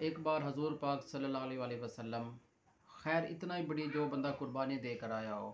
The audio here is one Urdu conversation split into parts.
ایک بار حضور پاک صلی اللہ علیہ وآلہ وسلم، خیر اتنا ہی بڑی جو بندہ قربانی دے کر آیا ہو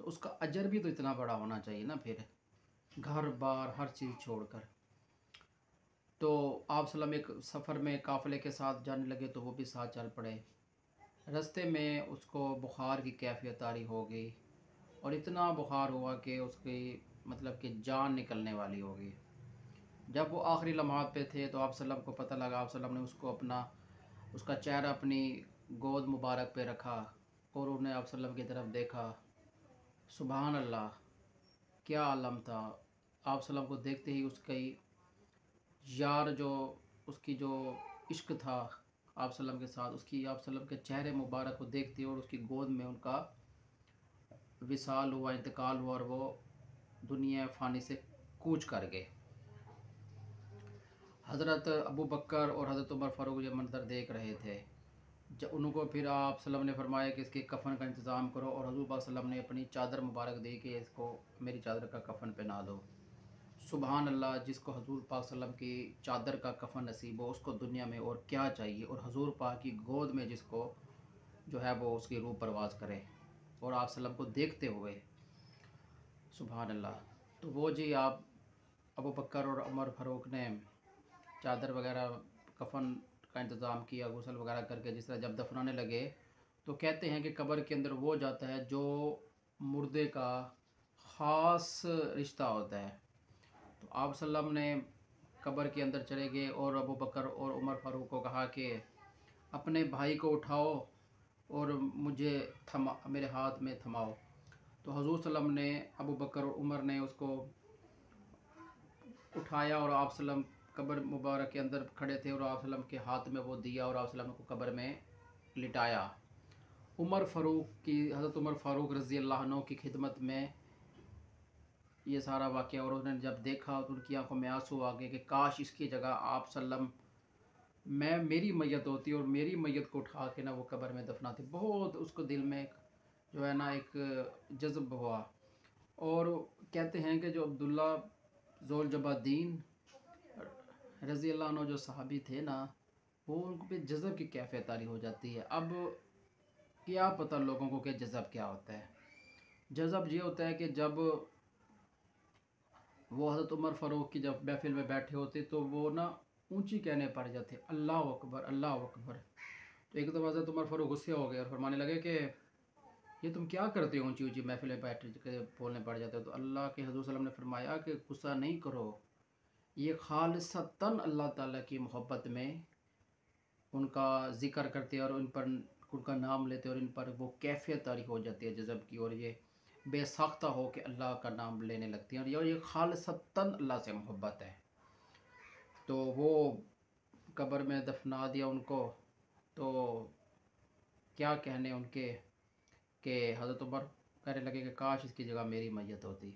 تو اس کا اجر بھی تو اتنا بڑا ہونا چاہیے نا، پھر گھر بار ہر چیز چھوڑ کر۔ تو آپ صلی اللہ علیہ وسلم ایک سفر میں قافلے کے ساتھ جانے لگے تو وہ بھی ساتھ چل پڑے۔ رستے میں اس کو بخار کی کیفیت طاری ہو گئی، اور اتنا بخار ہوا کہ اس کی مطلب کہ جان نکلنے والی ہو گئی۔ جب وہ آخری لمحات پہ تھے تو آپ صلی اللہ علیہ وسلم کو پتہ لگا، آپ صلی اللہ علیہ وسلم نے اس کو اس کا چہرہ اپنی گود مبارک پہ رکھا اور انہیں آپ صلی اللہ علیہ وسلم کی طرف دیکھا۔ سبحان اللہ، کیا عالم تھا! آپ صلی اللہ علیہ وسلم کو دیکھتے ہی اس کی یار جو اس کی جو عشق تھا آپ صلی اللہ علیہ وسلم کے ساتھ، اس کی آپ صلی اللہ علیہ وسلم کے چہرے مبارک کو دیکھتے اور اس کی گود میں ان کا وصال ہوا، انتقال ہوا، اور وہ دنیا فانی سے کوچ کر گئے۔ حضرت ابو بکر اور حضرت عمر فاروق یہ منظر دیکھ رہے تھے۔ جب ان کو پھر آپ صلی اللہ علیہ وسلم نے فرمایا کہ اس کے کفن کا انتظام کرو، اور حضور پاک صلی اللہ علیہ وسلم نے اپنی چادر مبارک دی کہ اس کو میری چادر کا کفن پہنا دو۔ سبحان اللہ، جس کو حضور پاک صلی اللہ علیہ وسلم کی چادر کا کفن نصیب ہو اس کو دنیا میں اور کیا چاہیے، اور حضور پاک کی گود میں جس کو جو ہے وہ اس کی روح پرواز کرے اور آپ صلی اللہ علیہ وسلم کو دیکھتے ہوئے۔ سبحان اللہ۔ تو وہ جی آپ ابو بکر اور عمر فاروق نے چادر وغیرہ کفن کا انتظام کیا، غسل وغیرہ کر کے جس طرح جب دفنانے لگے تو کہتے ہیں کہ قبر کے اندر وہ جاتا ہے جو مردے کا خاص رشتہ ہوتا ہے۔ تو آپ صلی اللہ علیہ وسلم نے قبر کے اندر چلے گئے اور ابو بکر اور عمر فاروق کو کہا کہ اپنے بھائی کو اٹھاؤ اور مجھے میرے ہاتھ میں تھماؤ۔ تو حضور صلی اللہ علیہ وسلم نے ابو بکر اور عمر نے اس کو اٹھایا اور آپ صلی اللہ علیہ وسلم قبر مبارک کے اندر کھڑے تھے اور آپ صلی اللہ علیہ وسلم کے ہاتھ میں وہ دیا اور آپ صلی اللہ علیہ وسلم کو قبر میں لٹایا۔ حضرت عمر فاروق رضی اللہ عنہ کی خدمت میں یہ سارا واقعہ، اور انہوں نے جب دیکھا تو ان کی آنکھوں میں آنسو آ گئے کہ کاش اس کی جگہ آپ صلی اللہ علیہ وسلم میری میت ہوتی اور میری میت کو اٹھا کے وہ قبر میں دفناتے۔ بہت اس کو دل میں جو ہے ایک جذب ہوا، اور کہتے ہیں کہ جو عبداللہ ذوالجبادین رضی اللہ عنہ جو صحابی تھے وہ ان پہ جذب کی کیفیت طاری ہو جاتی ہے۔ اب کیا پتہ لوگوں کو کہ جذب کیا ہوتا ہے۔ جذب یہ ہوتا ہے کہ جب وہ حضرت عمر فاروق کی جب محفل میں بیٹھے ہوتے تو وہ اونچی کہنے پڑ جاتے، اللہ اکبر اللہ اکبر۔ تو ایک دفعہ حضرت عمر فاروق غصے ہو گئے اور فرمانے لگے کہ یہ تم کیا کرتے ہو، اونچی اونچی محفل میں بیٹھ کے بولنے پڑ جاتے ہو۔ تو اللہ کے حضور صلی اللہ علیہ وسلم نے فرمایا کہ غصہ نہیں کرو، یہ خالصتاً اللہ تعالیٰ کی محبت میں ان کا ذکر کرتے اور ان کا نام لیتے اور ان پر وہ کیفیت طاری ہو جاتی ہے جذب کی، اور یہ بے ساختہ ہو کہ اللہ کا نام لینے لگتی ہیں، اور یہ خالصتاً اللہ سے محبت ہے۔ تو وہ قبر میں دفنا دیا ان کو، تو کیا کہنے ان کے کہ حضرت عمر کہنے لگے کہ کاش اس کی جگہ میری میت ہوتی۔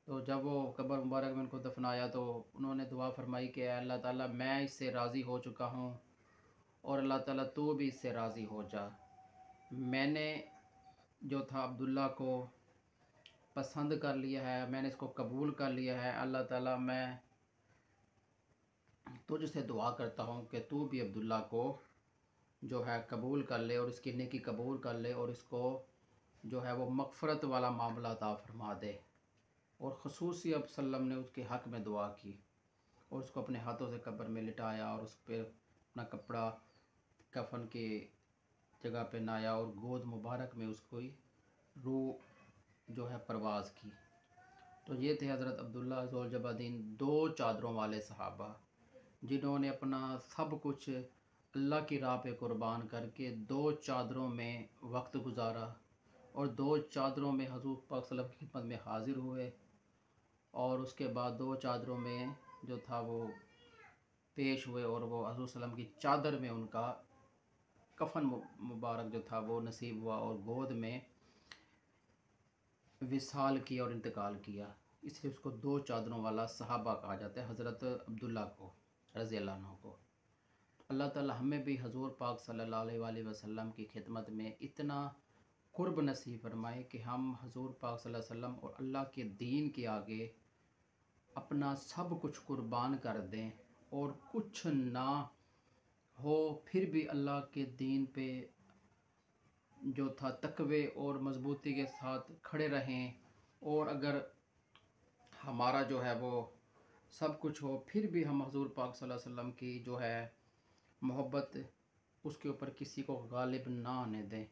تو جب وہ قبر مبارک میں ان کو دفنایا تو انہوں نے دعا فرمائی کہ اے اللہ تعالیٰ میں اس سے راضی ہو چکا ہوں، اور اللہ تعالیٰ تو بھی اس سے راضی ہو جا۔ میں نے جو تھا عبداللہ کو پسند کر لیا ہے، میں نے اس کو قبول کر لیا ہے۔ اللہ تعالیٰ میں تجھ سے دعا کرتا ہوں کہ تو بھی عبداللہ کو جو ہے قبول کر لے اور اس کی نیکی قبول کر لے، اور اس کو جو ہے وہ مغفرت والا معاملہ عطا فرما دے۔ اور خصوصی اب صلی اللہ علیہ وسلم نے اس کے حق میں دعا کی اور اس کو اپنے ہاتھوں سے قبر میں لٹایا اور اس پہ اپنا کپڑا کفن کی جگہ پہ نایا اور گود مبارک میں اس کو روح جو ہے پرواز کی۔ تو یہ تھے حضرت عبداللہ ذوالجبادین، دو چادروں والے صحابہ جنہوں نے اپنا سب کچھ اللہ کی راہ پہ قربان کر کے دو چادروں میں وقت گزارا، اور دو چادروں میں حضور پاک صلی اللہ علیہ وسلم کی خدمت میں حاضر ہوئے، اور اس کے بعد دو چادروں میں جو تھا وہ پیش ہوئے، اور وہ حضور صلی اللہ علیہ وسلم کی چادر میں ان کا کفن مبارک جو تھا وہ نصیب ہوا، اور گود میں وصال کیا اور انتقال کیا۔ اس لیے اس کو دو چادروں والا صحابہ کہا جاتا ہے، حضرت عبداللہ کو رضی اللہ عنہ کو۔ اللہ تعالی ہمیں بھی حضور پاک صلی اللہ علیہ وآلہ وسلم کی خدمت میں اتنا قرب نصیب فرمائے کہ ہم حضور پاک صلی اللہ علیہ وسلم اور اللہ کے دین کے آگے اپنا سب کچھ قربان کر دیں اور کچھ نہ ہو، پھر بھی اللہ کے دین پہ جو تھا تقوی اور مضبوطی کے ساتھ کھڑے رہیں، اور اگر ہمارا جو ہے وہ سب کچھ ہو، پھر بھی ہم حضور پاک صلی اللہ علیہ وسلم کی جو ہے محبت اس کے اوپر کسی کو غالب نہ آنے دیں۔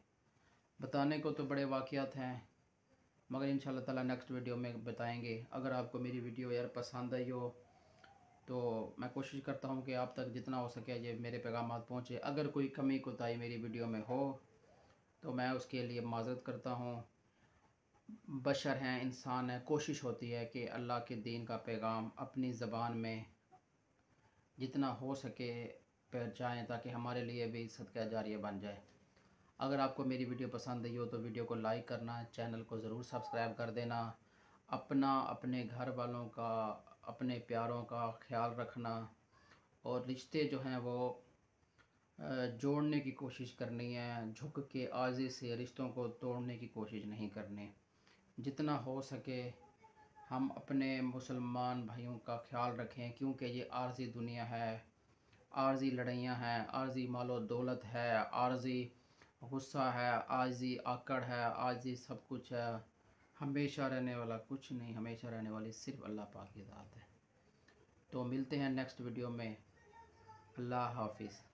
بتانے کو تو بڑے واقعات ہیں، مگر انشاءاللہ تعالیٰ نیکسٹ ویڈیو میں بتائیں گے۔ اگر آپ کو میری ویڈیو یار پسند آئی ہو تو میں کوشش کرتا ہوں کہ آپ تک جتنا ہو سکے یہ میرے پیغامات پہنچے۔ اگر کوئی کمی کوتاہی میری ویڈیو میں ہو تو میں اس کے لیے معذرت کرتا ہوں۔ بشر ہیں، انسان ہیں، کوشش ہوتی ہے کہ اللہ کے دین کا پیغام اپنی زبان میں جتنا ہو سکے پہنچائیں، تاکہ ہمارے لیے بھی صدقہ جاریہ بن جائے۔ اگر آپ کو میری ویڈیو پسند آئی ہو تو ویڈیو کو لائک کرنا، چینل کو ضرور سبسکرائب کر دینا، اپنے گھر والوں کا، اپنے پیاروں کا خیال رکھنا، اور رشتے جو ہیں وہ جوڑنے کی کوشش کرنی ہے، جھک کے عاجزی سے رشتوں کو توڑنے کی کوشش نہیں کرنی۔ جتنا ہو سکے ہم اپنے مسلمان بھائیوں کا خیال رکھیں، کیونکہ یہ عارضی دنیا ہے، عارضی لڑائیاں ہیں، عارضی مال و دولت ہے، عارضی غصہ ہے، عارضی آکڑ ہے، عارضی سب کچھ ہے۔ ہمیشہ رہنے والا کچھ نہیں، ہمیشہ رہنے والی صرف اللہ پاک کی ذات ہے۔ تو ملتے ہیں نیکسٹ ویڈیو میں۔ اللہ حافظ۔